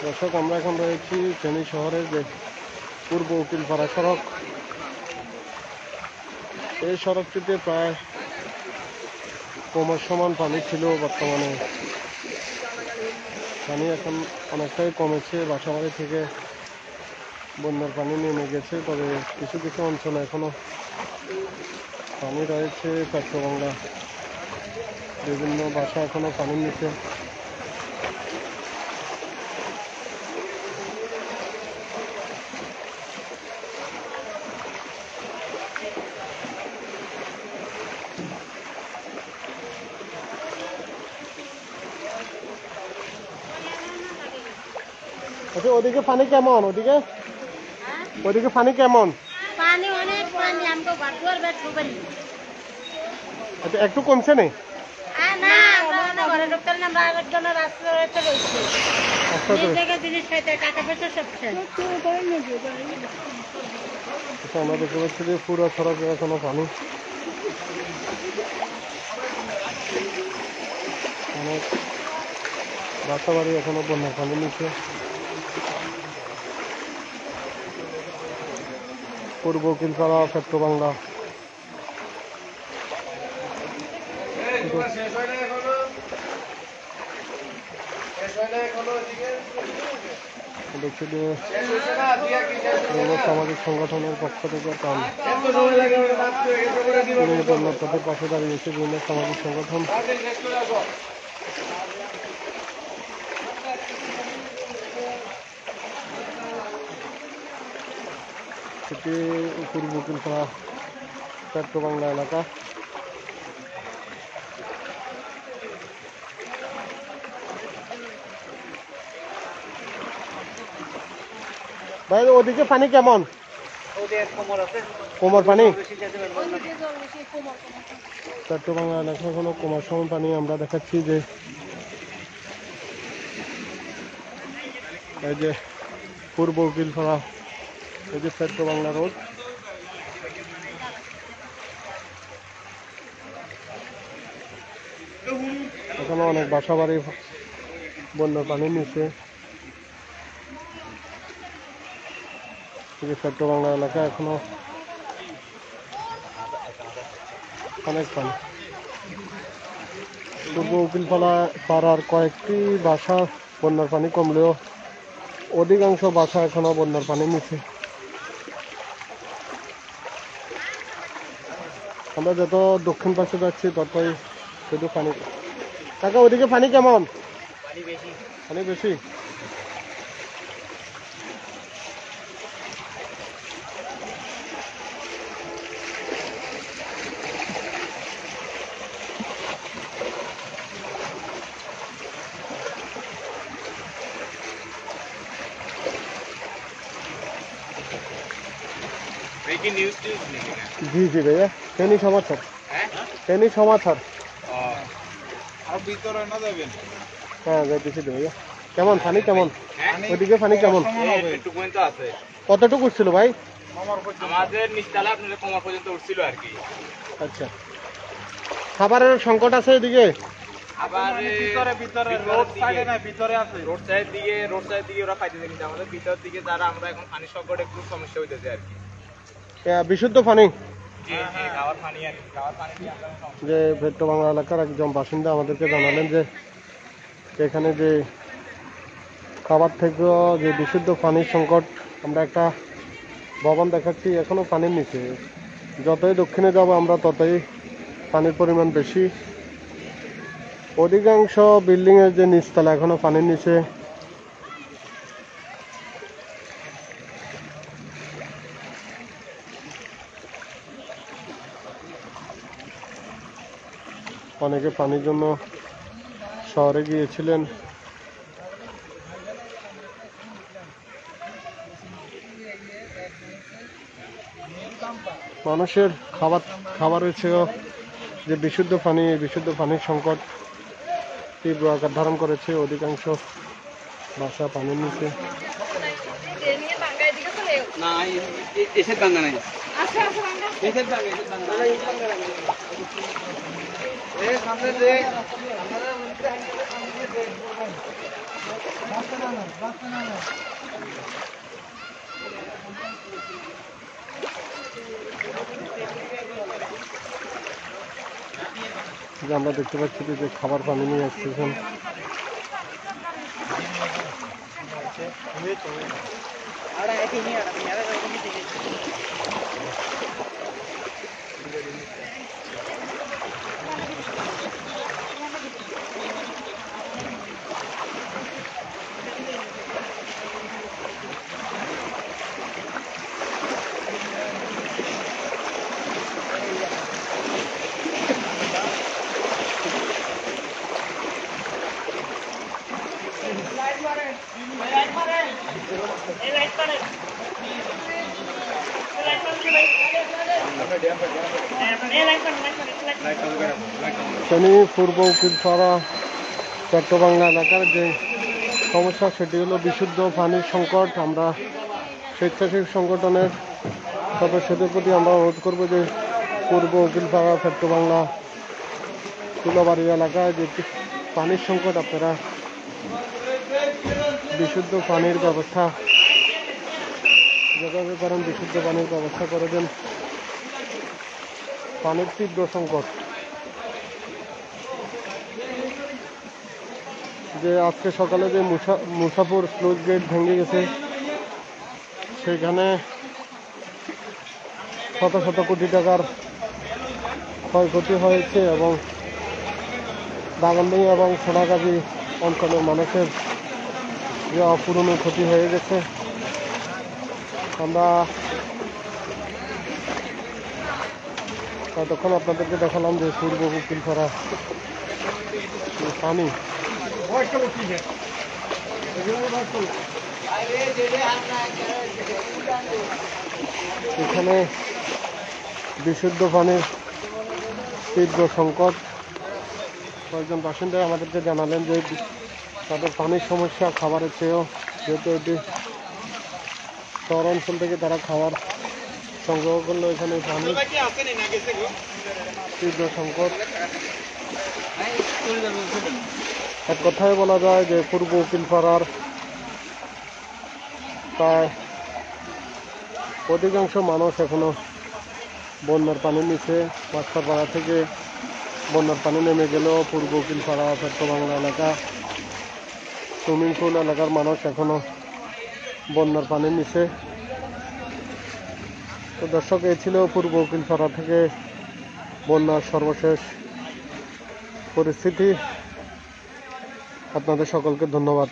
দর্শক, আমরা এখন রয়েছি ফেনী শহরের যে পূর্ব উকিলপাড়া সড়ক। এই সড়কটিতে প্রায় কোমর সমান পানি ছিল, বর্তমানে পানি এখন অনেকটাই কমেছে। বাসাবাড়ি থেকে বন্যার পানি নেমে গেছে, তবে কিছু কিছু অঞ্চলে এখনো পানি রয়েছে। পেট্রোবাংলা বিভিন্ন বাসা এখনো পানির নিচে। আচ্ছা, ওদিকে পানি কেমন? ওদিকে পানি কেমন? পানি অনেক পানি, আমগো বাড়ুয়ার বেট ডুবেনি। আচ্ছা, একটু কমছে না? না, আমরা ঘরে ঢুকতে না, আমরা আরেকজনের রাস্তাতে রয়েছি। এই জায়গায় জিনিস খাইতে টাকা পয়সা সব শেষ। আচ্ছা, আমরা দেখতে পাচ্ছি যে পুরো সড়কে এখনো পানি। অনেক বাসা বাড়ি এখনো বন্যার পানি নিচে। পূর্ব উকিলপাড়া, পেট্রোবাংলা। দেখছি যে সামাজিক সংগঠনের পক্ষ থেকে বন্যার্থীদের পাশে দাঁড়িয়েছে বিভিন্ন সামাজিক সংগঠন। এটি পূর্ব উকিলপাড়া পেট্রোবাংলা এলাকা। ভাই, ওদিকে পানি কেমন? কোমর পানি? পেট্রোবাংলা এলাকা কোনো কোমর সমান পানি। আমরা দেখাচ্ছি যে এই যে পূর্ব উকিলপাড়া, এই যে পেট্রোবাংলা রোড। এখানে অনেক বাসা বাড়ি বন্যার পানির নিচে। পেট্রোবাংলা এলাকা এখনো অনেক পানি। পূর্ব উকিলপাড়া পাড়ার কয়েকটি বাসা বন্যার পানি কমলেও অধিকাংশ বাসা এখনো বন্যার পানির নিচে। আমরা যত দক্ষিণ পাশে যাচ্ছি ততই শুধু পানি। কাকা, ওদিকে পানি কেমন? পানি বেশি। জি জি ভাইয়া, ফেনী সমাচার। ফেনী সমাচার। হ্যাঁ, যাইতেছি ভাইয়া। কেমন পানি কেমন? ওইদিকে পানি কেমন? কতটুকু উঠছিল ভাই? আমাদের নিচতলা আপনাদের কোমর পর্যন্ত উঠছিল আর কি। আচ্ছা, খাবারের সংকট আছে এদিকে? আবার ভিতরে রোড সাইডে না, ভিতরে আছে। রোড সাইড দিকে ওরা পাইতেছে, কিন্তু আমাদের ভিতর দিকে যারা আমরা এখন পানি সংকট একটু সমস্যা হইতেছে আর কি। বিশুদ্ধ পানি? জি জি, খাওয়ার পানি আর কি। খাওয়ার পানি দিয়ে আমরা যে পেট্রোবাংলা এলাকার একজন বাসিন্দা আমাদেরকে জানালেন যে এখানে যে খাবার থেকেও যে বিশুদ্ধ পানির সংকট। আমরা একটা ভবন দেখাচ্ছি, এখনো পানির নিচে। যতই দক্ষিণে যাব আমরা ততই পানির পরিমাণ বেশি। অধিকাংশ বিল্ডিংয়ের যে নিচতলা এখনো পানির নিচে। অনেকে পানির জন্য শহরে গিয়েছিলেন। মানুষের খাবারের চেয়েও যে বিশুদ্ধ পানির সংকট তীব্র আকার ধারণ করেছে। অধিকাংশ বাসা পানির নিচে। সামনে যে আমরা দেখতে পাচ্ছি যে খাবার পানি নিয়ে আসতেছেন। ফেনী পূর্ব উকিলপাড়া চট্টবাংলা এলাকার যে সমস্যা সেটি হলো বিশুদ্ধ পানির সংকট। আমরা স্বেচ্ছাসেবী সংগঠনের সদস্যদের প্রতি আমরা অনুরোধ করব যে পূর্ব উকিলপাড়া চট্টবাংলা তুলাবাড়ি এলাকায় যে পানির সংকট, আপনারা বিশুদ্ধ পানির ব্যবস্থা যেভাবে পারেন বিশুদ্ধ পানির ব্যবস্থা করে দেন। পানির তীব্র সংকট। যে আজকে সকালে যে মুসাপুর স্লুইস গেট ভেঙে গেছে, সেখানে শত শত কোটি টাকার ক্ষয়ক্ষতি হয়েছে এবং বাগানবাড়ি এবং সোনাগাজী অঞ্চলের মানুষের যে অপূরণীয় ক্ষতি হয়ে গেছে। আমরা ততক্ষণ আপনাদেরকে দেখালাম যে পূর্ব উকিলপাড়া পানি এখানে বিশুদ্ধ পানির তীব্র সংকট। কয়েকজন বাসিন্দা আমাদেরকে জানালেন যে তাদের পানির সমস্যা খাবারের চেয়েও, যেহেতু এটি শহর অঞ্চল থেকে তারা খাবার সংগ্রহ করলো, এখানে পানির তীব্র সংকট। এক কথায় বলা যায় যে পূর্ব উকিলপাড়ার প্রায় অধিকাংশ মানুষ এখনো বন্যার পানির নিচে। মাস্টারপাড়া থেকে বন্যার পানি নেমে গেলেও পূর্ব উকিলপাড়া চট্টবাংলা এলাকা সুইমিং পুল এলাকার মানুষ এখনো বন্যার পানির নিচে। তো দর্শক, এই ছিল পূর্ব উকিলপাড়া থেকে বন্যার সর্বশেষ পরিস্থিতি। আপনাদের সকলকে ধন্যবাদ।